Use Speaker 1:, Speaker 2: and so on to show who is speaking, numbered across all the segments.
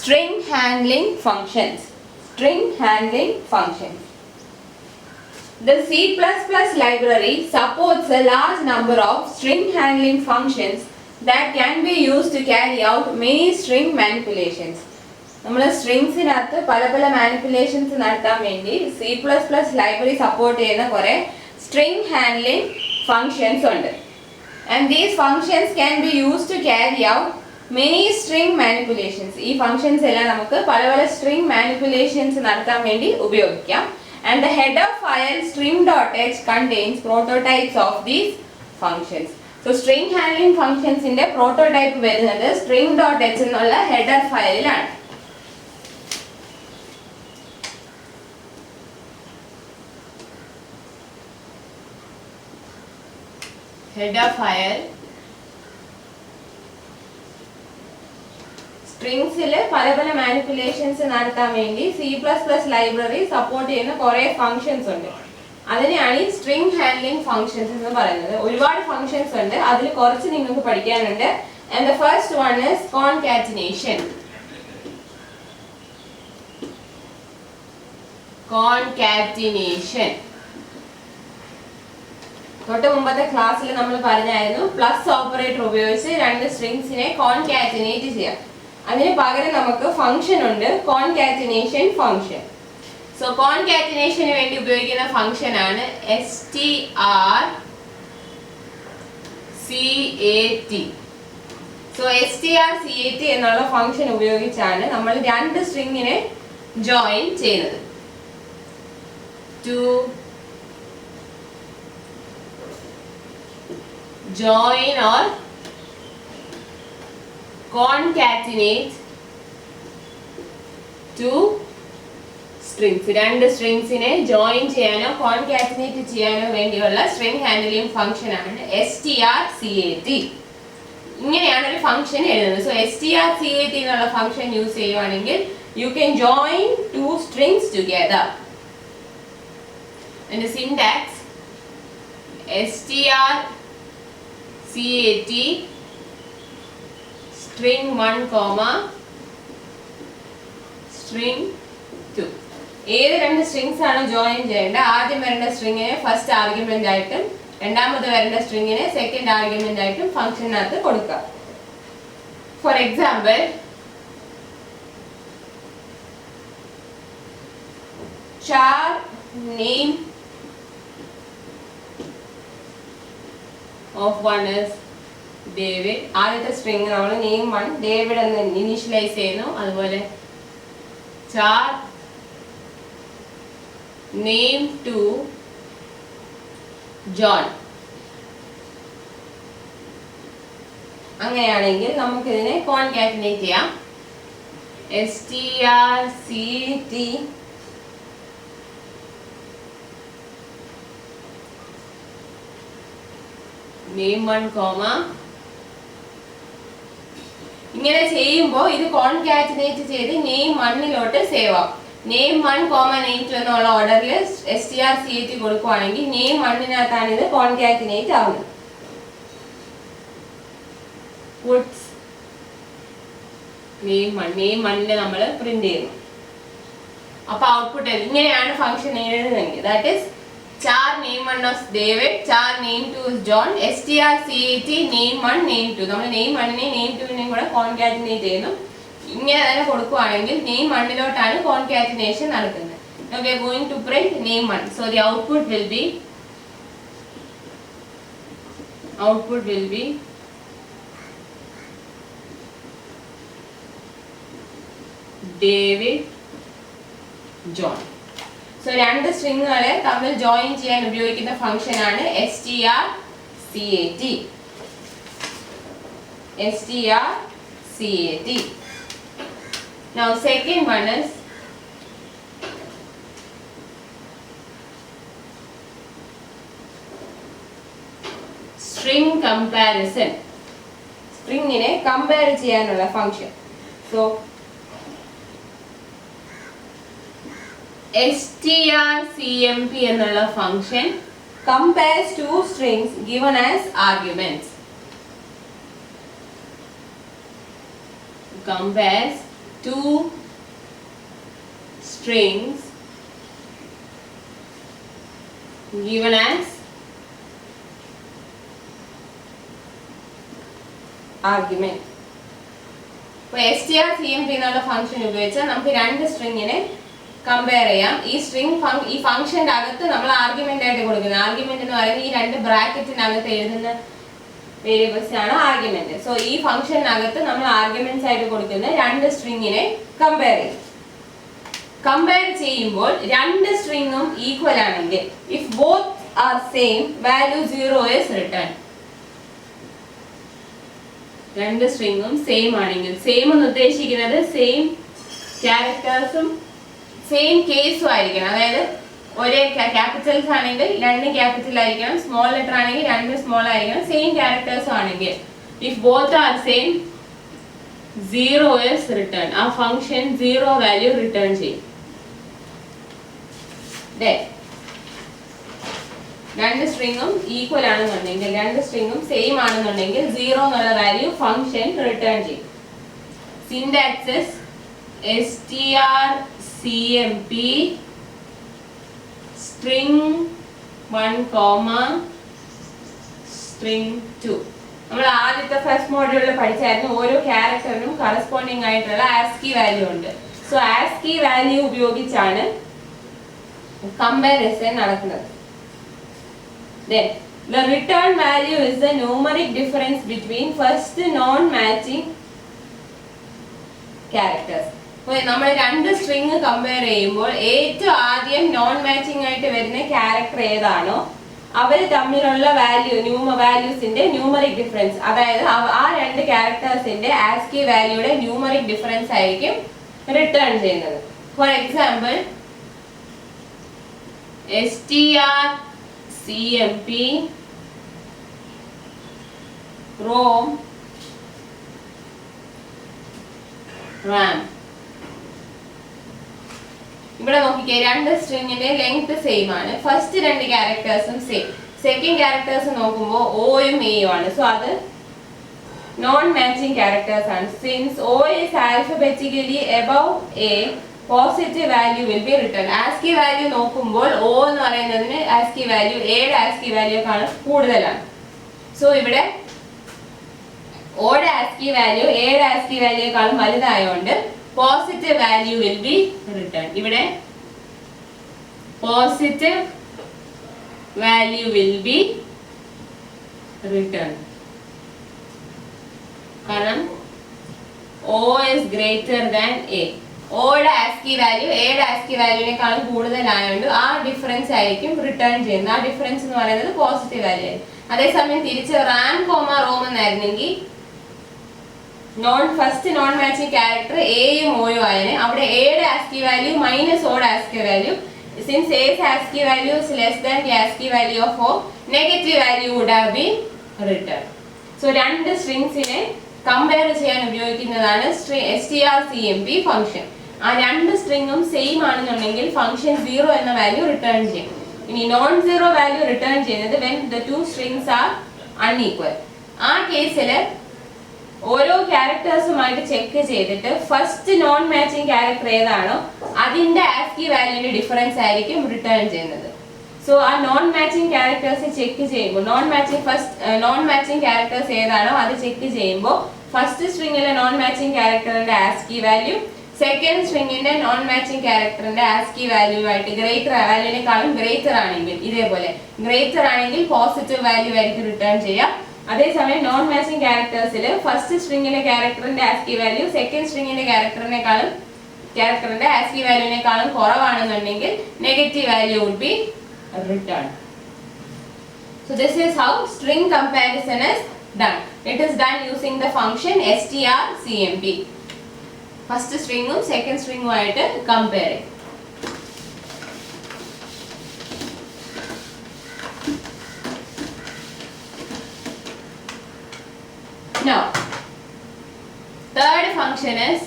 Speaker 1: string handling functions. String handling functions. The C++ library supports a large number of string handling functions that can be used to carry out many string manipulations. നമ്മൾ സ്ട്രിങ്സിനകത്ത് പല പല manipulations നടത്താൻ വേണ്ടി C++ library support ചെയ്യുന്ന കുറേ string handling functions ഉണ്ട്. And these functions can be used to carry out many string manipulations. ഈ functions എല്ലാം നമുക്ക് പല പല string manipulations നടത്താൻ വേണ്ടി ഉപയോഗിക്കാം. And the header file string.h contains prototypes of these functions. So string handling functions ന്റെ prototype വരുന്നത് string.h എന്നുള്ള header ഫയലിലാണ്. Header file സ്ട്രിങ്സിൽ പല പല മാനിപ്പുലേഷൻസ് നടത്താൻ വേണ്ടി C++ ലൈബ്രറി സപ്പോർട്ട് ചെയ്യുന്ന കുറേ ഫങ്ഷൻസ് ഉണ്ട്. അതിനെയാണ് ഈ സ്ട്രിങ് ഹാൻഡ്ലിംഗ് ഫങ്ഷൻസ് എന്ന് പറയുന്നത്. ഒരുപാട് ഫങ്ഷൻസ് ഉണ്ട്, അതിൽ കുറച്ച് നിങ്ങൾക്ക് പഠിക്കാനുണ്ട്. And the first one is concatenation. Concatenation തൊട്ട് മുമ്പത്തെ ക്ലാസ്സിൽ നമ്മൾ പറഞ്ഞായിരുന്നു പ്ലസ് ഓപ്പറേറ്റർ ഉപയോഗിച്ച് രണ്ട് സ്ട്രിങ്സിനെ കോൺകാറ്റിനേറ്റ് ചെയ്യാം. അതിന് പകരം നമുക്ക് ഫംഗ്ഷൻ ഉണ്ട്, കോൺകാറ്റിനേഷൻ ഫംഗ്ഷൻ. സോ കോൺകാറ്റിനേഷന് വേണ്ടി ഉപയോഗിക്കുന്ന ഫംഗ്ഷൻ ആണ് strcat. സോ strcat എന്നുള്ള ഫംഗ്ഷൻ ഉപയോഗിച്ചാണ് നമ്മൾ രണ്ട് സ്ട്രിങ്ങിനെ ജോയിൻ ചെയ്യുന്നത്. To join or concatenate two strings. രണ്ട് സ്ട്രിങ്സിനെ ജോയിൻ ചെയ്യാനോ കോൺകാറ്റിനേറ്റ് ചെയ്യാനോ വേണ്ടിയുള്ള സ്ട്രിംഗ് ഹാൻഡ്ലിംഗ് ഫംഗ്ഷൻ ആണ് strcat. ഇങ്ങനെയാണ് ഒരു ഫംഗ്ഷൻ എഴുതുന്നത്. സോ strcat എന്നുള്ള ഫംഗ്ഷൻ യൂസ് ചെയ്യുവാണെങ്കിൽ you can join two strings together. And the syntax strcat string 1, string 2. ഏത് രണ്ട് സ്ട്രിങ്സ് ആണ് ജോയിൻ ചെയ്യേണ്ടത്? ആദ്യം വരേണ്ട സ്ട്രിങ്ങിനെ ഫസ്റ്റ് ആർഗ്യുമെന്റ് ആയിട്ടും രണ്ടാമത് വരേണ്ട സ്ട്രിങ്ങിനെ സെക്കൻഡ് ആർഗ്യുമെന്റ് ആയിട്ടും ഫംഗ്ഷനകത്ത് കൊടുക്കുക. For example, char name of one is David. ആദ്യത്തെ സ്ട്രിംഗ് നമ്മൾ നെയിം 1 ഡേവിഡ് എന്ന് ഇനീഷ്യലൈസ് ചെയ്യുന്നു. അതുപോലെ char name 2 ജോൺ. അങ്ങനെയാണെങ്കിൽ നമുക്ക് ഇതിനെ കോൺകാറ്റിനേറ്റ് ചെയ്യാം. strcat name 1, ഇങ്ങനെ ചെയ്യുമ്പോൾ ഇത് കോൺകാറ്റിനേറ്റ് ചെയ്ത് നെയിം 1 സേവ് ആവും. നെയിം 1, നെയിം 2 എന്നുള്ള ഓർഡറിൽ strcat കൊടുക്കുവാണെങ്കിൽ നെയിം 1 ഇത് കോൺകാറ്റിനേറ്റ് ആവുന്നത്. puts നെയിം 1 നമ്മൾ പ്രിന്റ് ചെയ്യുന്നു. അപ്പൊ ഔട്ട്പുട്ട് ഇങ്ങനെയാണ് ഫംഗ്ഷൻ എഴുതുന്നതെങ്കിൽ that is char name 1 is David, char name 2 is John, strcat name 1 name 2. നമ്മൾ നെയിം 1നെയും നെയിം 2നെയും കൂടെ കോൺകാറ്റിനേറ്റ് ചെയ്യുന്നു. ഇങ്ങനെ തന്നെ കൊടുക്കുവാണെങ്കിൽ നെയിം 1 കോൺകാറ്റിനേഷൻ നടക്കുന്നത്. Now we are going to print name 1. So the output will be David John. So രണ്ട് സ്ട്രിങ്ങുകളെ തമ്മിൽ join ചെയ്യാൻ ഉപയോഗിക്കുന്ന ഫംഗ്ഷൻ ആണ് strcat. Now second one is string comparison. സ്ട്രിങ്ങിനെ കമ്പയർ ചെയ്യാനുള്ള ഫംഗ്ഷൻ. സോ strcmp എന്നുള്ള function compares two strings given as arguments. Compares two strings given as argument. ഇപ്പോൾ strcmp എന്നുള്ള ഫംഗ്ഷൻ ഉപയോഗിച്ചാൽ നമുക്ക് രണ്ട് സ്ട്രിങ്ങിനെ കമ്പയർ ചെയ്യാം. ഈ ഈ ഫംഗ്ഷന്റെ അകത്ത് നമ്മൾ ആർഗ്യുമെന്റ് ആയിട്ട് കൊടുക്കുന്നത്, ആർഗ്യുമെന്റ് എന്ന് പറയുന്നത് ഈ രണ്ട് ബ്രാക്കറ്റിനകത്ത് എഴുതുന്ന വേരിയബിൾസ് ആണ് ആർഗ്യുമെന്റ്. സോ ഈ ഫംഗ്ഷനകത്ത് നമ്മൾ ആർഗ്യുമെന്റ്സ് ആയിട്ട് കൊടുക്കുന്ന രണ്ട് സ്ട്രിങ്ങിനെ കമ്പയർ ചെയ്യും. കമ്പയർ ചെയ്യുമ്പോൾ രണ്ട് സ്ട്രിങ്ങും ഈക്വൽ ആണെങ്കിൽ, if both are same, value 0 is return. രണ്ട് സ്ട്രിങ്ങും സെയിം ആണെങ്കിൽ, സെയിം എന്ന് ഉദ്ദേശിക്കുന്നത് സെയിം ക്യാരക്ടേഴ്സും സെയിം കേസും ആയിരിക്കണം. അതായത് ഒരേ ക്യാപിറ്റൽസ് ആണെങ്കിൽ രണ്ട് ക്യാപിറ്റൽ ആയിരിക്കണം, സ്മോൾ ലെറ്റർ ആണെങ്കിൽ രണ്ട് സ്മോൾ ആയിരിക്കണം, സെയിം ക്യാരക്ടേഴ്സും ആണെങ്കിൽ, if both are same 0 is return. ആ ഫംഗ്ഷൻ 0 വാല്യൂ റിട്ടേൺ ചെയ്യും. രണ്ട് സ്ട്രിങ്ങും ഈക്വൽ ആണെന്നുണ്ടെങ്കിൽ, രണ്ട് സ്ട്രിങ്ങും സെയിം ആണെന്നുണ്ടെങ്കിൽ 0 എന്നുള്ള വാല്യൂ ഫംഗ്ഷൻ റിട്ടേൺ ചെയ്യും. Syntax strcmp string 1, string 2. നമ്മൾ ആദ്യത്തെ ഫസ്റ്റ് മോഡ്യൂളിൽ പഠിച്ചായിരുന്നു ഓരോ ക്യാരക്ടറിനും കറസ്പോണ്ടിങ് ആയിട്ടുള്ള ASCII വാല്യൂ ഉണ്ട്. സോ ASCII വാല്യൂ ഉപയോഗിച്ചാണ് കമ്പാരിസൺ നടക്കുന്നത്. Then the return value is the numeric difference between first non-matching characters. അപ്പോൾ നമ്മൾ രണ്ട് സ്ട്രിങ് കമ്പയർ ചെയ്യുമ്പോൾ ഏറ്റവും ആദ്യം നോൺ മാച്ചിങ് ആയിട്ട് വരുന്ന ക്യാരക്ടർ ഏതാണോ അവർ തമ്മിലുള്ള വാല്യൂസിന്റെ ന്യൂമറിക് ഡിഫറൻസ്, അതായത് ആ രണ്ട് ക്യാരക്ടേഴ്സിന്റെ ASCII വാല്യൂയുടെ ന്യൂമറിക് ഡിഫറൻസ് ആയിരിക്കും റിട്ടേൺ ചെയ്യുന്നത്. For example strcmp rom ram. ഇവിടെ നോക്കിക്കേ, രണ്ട് സ്ട്രിങ്ങിന്റെ ലെങ്ത് സെയിം ആണ്. ഫസ്റ്റ് രണ്ട് ക്യാരക്ടേഴ്സും സെയിം. സെക്കൻഡ് ക്യാരക്ടേഴ്സ് നോക്കുമ്പോൾ ഓയും എയും ആണ്. സോ അത് നോൺ മാച്ചിങ് ക്യാരക്ടേഴ്സ് ആണ്. Since o is alphabetically above a, positive value will be return. ASCII value നോക്കുമ്പോൾ o എന്ന് പറയുന്നതിന് ASCII വാല്യൂ എയുടെ ASCII വാല്യൂക്കാണ് കൂടുതലാണ്. സോ ഇവിടെ ഓയുടെ ASCII വാല്യൂ എയുടെ ASCII വാല്യൂക്കാളും വലുതായതുകൊണ്ട് positive value will be return. ഇവിടെ positive value will be return. കാരണം o is greater than a. ഓയുടെ ASCII വാല്യൂ എയുടെ ASCII വാല്യൂവിനേക്കാളും കൂടുതലായതുകൊണ്ട് ആ ഡിഫറൻസ് ആയിരിക്കും റിട്ടേൺ ചെയ്യുന്നത്. ആ ഡിഫറൻസ് എന്ന് പറയുന്നത് പോസിറ്റീവ് വാല്യൂ ആയിരിക്കും. അതേസമയം തിരിച്ച് റാം റോം എന്നായിരുന്നെങ്കിൽ ഫസ്റ്റ് നോൺ മാച്ചിങ് ക്യാരക്ടർ എയും ഓയും ആയതിന് അവിടെ എയുടെ ASCII വാല്യൂ മൈനസ് ഓയുടെ ASCII value. Since A's ASCII value is less than the ASCII value of o, negative value would have been returned. So രണ്ട് സ്ട്രിങ്സിനെ കമ്പയർ ചെയ്യാൻ ഉപയോഗിക്കുന്നതാണ് strcmp ഫംഗ്ഷൻ. ആ രണ്ട് സ്ട്രിങ്ങും സെയിം ആണെന്നുണ്ടെങ്കിൽ ഫംഗ്ഷൻ 0 എന്ന വാല്യൂ റിട്ടേൺ ചെയ്യും. ഇനി നോൺ സീറോ വാല്യൂ റിട്ടേൺ ചെയ്യുന്നത് when the two strings are unequal. ആ കേസിൽ ഓരോ ക്യാരക്ടേഴ്സുമായിട്ട് ചെക്ക് ചെയ്തിട്ട് ഫസ്റ്റ് നോൺ മാച്ചിങ് ക്യാരക്ടർ ഏതാണോ അതിന്റെ ASCII വാല്യൂവിന്റെ ഡിഫറൻസ് ആയിരിക്കും റിട്ടേൺ ചെയ്യുന്നത്. സോ ആ നോൺ മാച്ചിങ് ക്യാരക്ടേഴ്സ് ചെക്ക് ചെയ്യുമ്പോൾ നോൺ മാച്ചിങ് ക്യാരക്ടേഴ്സ് ഏതാണോ അത് ചെക്ക് ചെയ്യുമ്പോൾ ഫസ്റ്റ് സ്ട്രിങ്ങിലെ നോൺ മാച്ചിങ് ക്യാരക്ടറിന്റെ ASCII വാല്യൂ സെക്കൻഡ് സ്ട്രിങ്ങിന്റെ നോൺ മാച്ചിങ് ക്യാരക്ടറിന്റെ ASCII വാല്യൂ ആയിട്ട് വാല്യൂവിനേക്കാളും ഗ്രേറ്റർ ആണെങ്കിൽ, ഇതേപോലെ ഗ്രേറ്റർ ആണെങ്കിൽ പോസിറ്റീവ് വാല്യൂ ആയിരിക്കും റിട്ടേൺ ചെയ്യുക. അതേസമയം നോൺ മാച്ചിങ് ക്യാരക്ടേഴ്സിൽ ഫസ്റ്റ് സ്ട്രിങ്ങിലെ ക്യാരക്ടറിന്റെ ASCII വാല്യൂ സെക്കൻഡ് സ്ട്രിങ്ങിന്റെ ക്യാരക്ടറിന്റെ ASCII വാല്യൂവിനേക്കാളും കുറവാണെന്നുണ്ടെങ്കിൽ നെഗറ്റീവ് value would be return. So this is how string comparison is done. It is done using the function strcmp. First string ഉം second string ഉം ആയിട്ട് compare ചെയ്യും. Now, third function is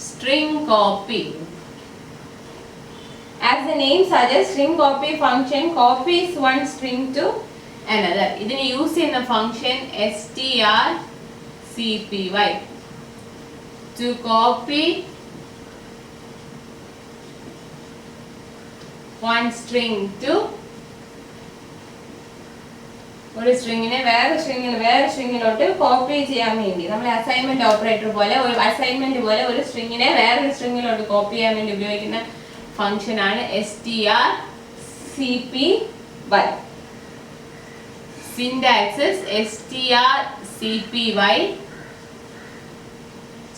Speaker 1: string copy. As the name suggests, string copy function copies one string to another. ഇതിനെ use ചെയ്യുന്ന function strcpy CPY. To copy one string to ഒരു സ്ട്രിങ്ങിനെ വേറെ സ്ട്രിങ്ങിലോട്ട് copy ചെയ്യാൻ വേണ്ടി നമ്മൾ അസൈൻമെന്റ് ഓപ്പറേറ്റർ പോലെ ഒരു സ്ട്രിങ്ങിനെ വേറൊരു സ്ട്രിങ്ങിലോട്ട് കോപ്പി ചെയ്യാൻ വേണ്ടി ഉപയോഗിക്കുന്ന ഫംഗ്ഷൻ ആണ് strcpy. Syntax is strcpy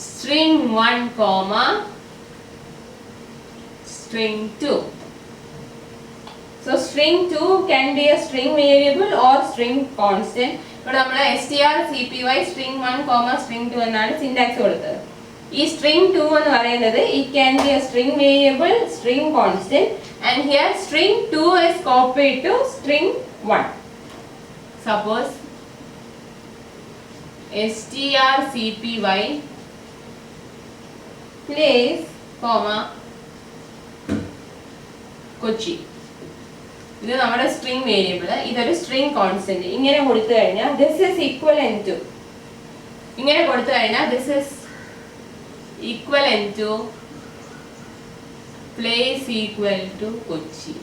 Speaker 1: string 1 comma string 2. So string 2 can be a string variable or string constant. ഇവിടെ നമ്മൾ strcpy string 1 comma string 2 എന്നാണ് സിന്റാക്സ് കൊടുത്തത്. ഈ string 2 എന്ന് പറയുന്നത് it can be a string variable, string constant, and here string 2 is copied to string 1. Suppose strcpy place comma Kochi. ഇത് നമ്മുടെ string variable, ഇതൊരു സ്ട്രിംഗ് കോൺസ്റ്റന്റ്. ഇങ്ങനെ കൊടുത്തു കഴിഞ്ഞാൽ this is equivalent to place equal to Kochi.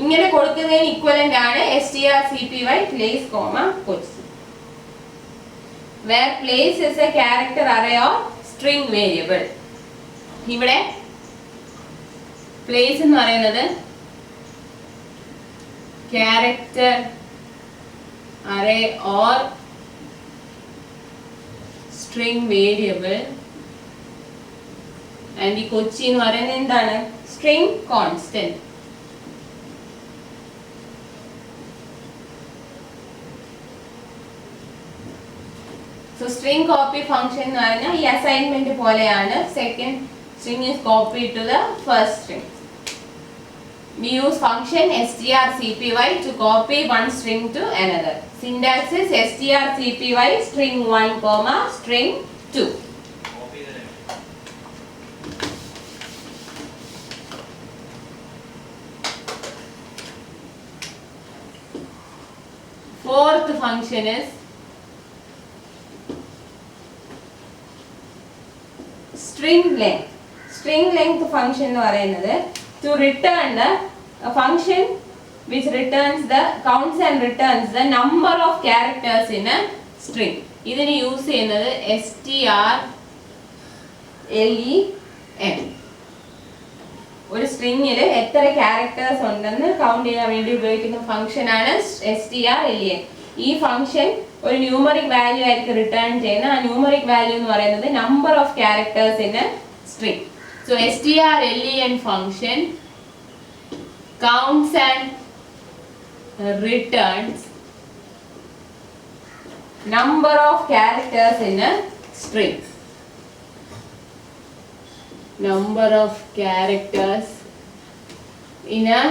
Speaker 1: ഇങ്ങനെ കൊടുക്കുന്നതിന് equivalent ആണ് strcpy place comma Kochi, where place is a character array or string variable. ഇവിടെ place എന്ന് പറയുന്നത് character array or string variable, and ഈ കൊച്ചി എന്ന് പറയുന്നത് എന്താണ്? string constant. So string copy function എന്ന് പറഞ്ഞാൽ ഈ അസൈൻമെന്റ് പോലെയാണ്. Second string is copied to the first string. We use function strcpy to copy one string to another. Syntax is strcpy string 1 comma string 2. Fourth function is string length. String length function എന്ന് പറയുന്നത് to return the function which returns the counts and returns the number of characters in a string. ഇതിനെ use ചെയ്യുന്നത് strlen. ഒരു സ്ട്രിങ്ങിൽ എത്ര characters ഉണ്ടെന്ന് count ചെയ്യാൻ വേണ്ടി ഉപയോഗിക്കുന്ന ഫംഗ്ഷൻ ആണ് strlen. ഈ ഫംഗ്ഷൻ ഒരു ന്യൂമറിക് വാല്യൂ ആയിരിക്കും റിട്ടേൺ ചെയ്യുന്ന. ആ ന്യൂമറിക് വാല്യൂ എന്ന് പറയുന്നത് number of characters in A string. So strlen function counts and returns number of characters in a string. Number of characters in a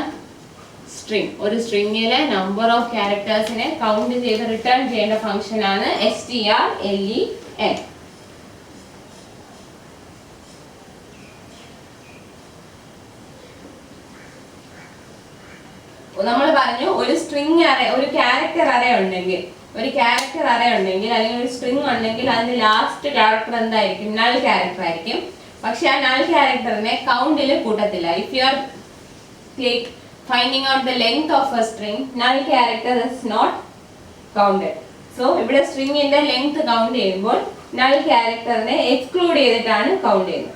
Speaker 1: string. ഒരു സ്ട്രിങ്ങിലെ number of ക്യാരക്ടേഴ്സിനെ count ചെയ്ത് return ചെയ്യേണ്ട function ആണ് strlen. നമ്മൾ പറഞ്ഞു ഒരു സ്ട്രിംഗ് അറേ, ഒരു ക്യാരക്ടർ അറേ ഉണ്ടെങ്കിൽ അല്ലെങ്കിൽ ഒരു സ്ട്രിംഗ് ഉണ്ടെങ്കിൽ അതിന്റെ ലാസ്റ്റ് ക്യാരക്ടർ എന്തായിരിക്കും? നൾ ക്യാരക്ടർ ആയിരിക്കും. പക്ഷെ ആ നൾ ക്യാരക്ടറിനെ കൗണ്ടിൽ കൂട്ടത്തില്ല. If you are finding out the length of a string, null character is not counted. So ഇവിടെ സ്ട്രിങ്ങിന്റെ ലെങ്ത് കൗണ്ട് ചെയ്യുമ്പോൾ null characterനെ എക്സ്ക്ലൂഡ് ചെയ്തിട്ടാണ് കൗണ്ട് ചെയ്യുന്നത്.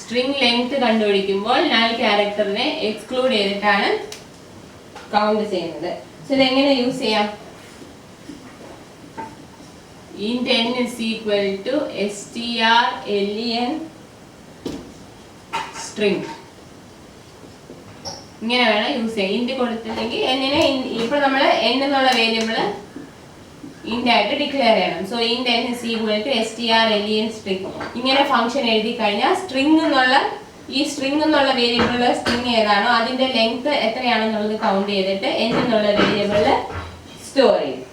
Speaker 1: സ്ട്രിംഗ് ലെങ്ത് കണ്ടുപിടിക്കുമ്പോൾ null characterനെ എക്സ്ക്ലൂഡ് ചെയ്തിട്ടാണ് കൗണ്ട് ചെയ്യുന്നത്. സോ ഇതെങ്ങനെ യൂസ് ചെയ്യാം? int n is equal to strlen string. ഇങ്ങനെ വേണം യൂസ് ചെയ്യാൻ. ഇന്റ് കൊടുത്തില്ലെങ്കിൽ എന്നിനെ ഇപ്പോൾ നമ്മൾ n എന്നുള്ള വേരിയബിൾ ഇന്റ് ആയിട്ട് ഡിക്ലെയർ ചെയ്യണം. So int n is equal to strlen string. ഇങ്ങനെ ഫംഗ്ഷൻ എഴുതി കഴിഞ്ഞാൽ സ്ട്രിംഗ് എന്നുള്ള വേരിയബിളിലെ സ്ട്രിംഗ് ഏതാണോ അതിന്റെ ലെങ്ത് എത്രയാണെന്നുള്ളത് കൗണ്ട് ചെയ്തിട്ട് n എന്നുള്ള വേരിയബിളിൽ സ്റ്റോർ ചെയ്യും.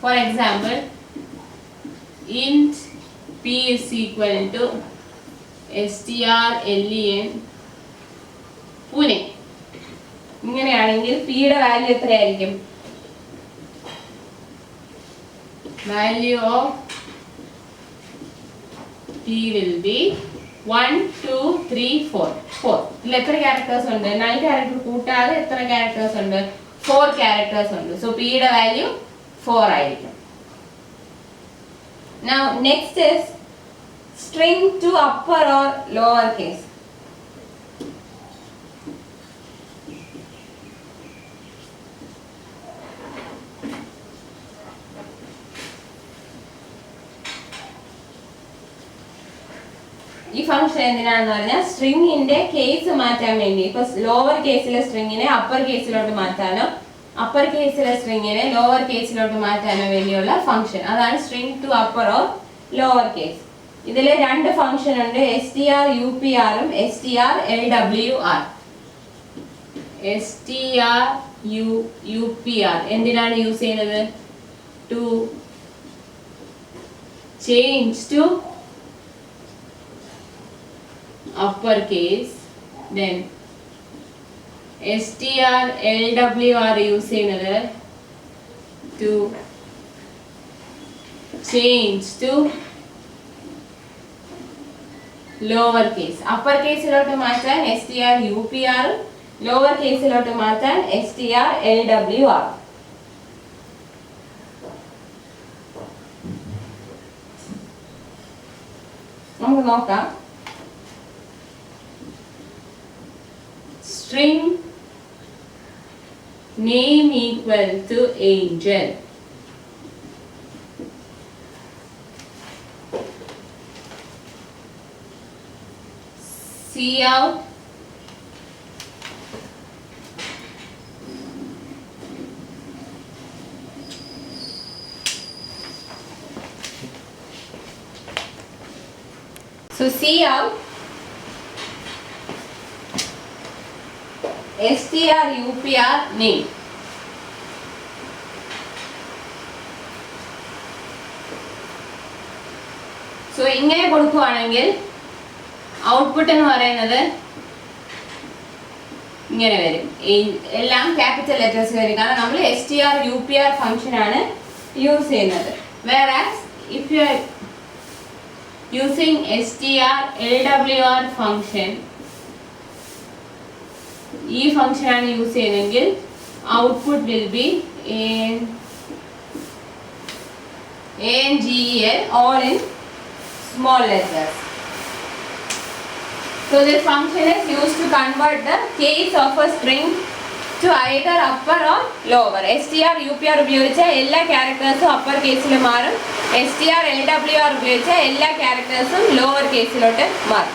Speaker 1: For example int P is equal to strlen Pune. ഇങ്ങനെയാണെങ്കിൽ പിയുടെ വാല്യൂ എത്രയായിരിക്കും? Value of P will be 1 2 3 4 4. ഇതിൽ എത്ര ക്യാരക്ടേഴ്സ് ഉണ്ട്? നൾ ക്യാരക്ടർ കൂട്ടാതെ എത്ര ക്യാരക്ടേഴ്സ് ഉണ്ട്? 4 ക്യാരക്ടേഴ്സ് ഉണ്ട്. സോ P യുടെ വാല്യൂ 4 ആയിരിക്കും. Now next is string to upper or lower case. ഈ ഫംഗ്ഷൻ എന്തിനാണെന്ന് പറഞ്ഞാൽ സ്ട്രിങ്ങിന്റെ കേസ് മാറ്റാൻ വേണ്ടി. ഇപ്പൊ ലോവർ കേസിലെ സ്ട്രിങ്ങിനെ അപ്പർ കേസിലോട്ട് മാറ്റാനോ അപ്പർ കേസിലെ സ്ട്രിങ്ങിനെ ലോവർ കേസിലോട്ട് മാറ്റാനോ വേണ്ടിയുള്ള ഫംഗ്ഷൻ. അതാണ് string to upper or lower case. ഇതിൽ രണ്ട് ഫംഗ്ഷൻ ഉണ്ട്, str_upr ഉം str_lwr. str_upr എന്തിനാണ് യൂസ് ചെയ്യുന്നത്? To change to upper case. Then str_lwr use ചെയ്യുന്നത് to change to lower case. upper case ലോട്ട് മാറ്റാൻ str_upr, lower case ലോട്ട് മാറ്റാൻ str_lwr. നമുക്ക് നോക്കാം. String name equal to Angel. See out so see out str_upr name. So ഇങ്ങനെ കൊടുക്കുകയാണെങ്കിൽ output എന്ന് പറയുന്നത് ഇങ്ങനെ വരും. എല്ലാം ക്യാപിറ്റൽ ലെറ്റേഴ്സ് വരും, കാരണം നമ്മൾ str_upr ഫംഗ്ഷൻ ആണ് യൂസ് ചെയ്യുന്നത്. whereas if you are using str_lwr function, ഈ ഫംഗ്ഷൻ ആണ് യൂസ് ചെയ്യുന്നതെങ്കിൽ output will be angel all in small letters. So this function is used to convert the case of a string to either upper or lower. str_upr ഉപയോഗിച്ചാൽ എല്ലാ ക്യാരക്ടേഴ്സും upper കേസിൽ മാറും, str_lwr ഉപയോഗിച്ചാൽ എല്ലാ ക്യാരക്ടേഴ്സും lower കേസിലോട്ട് മാറും.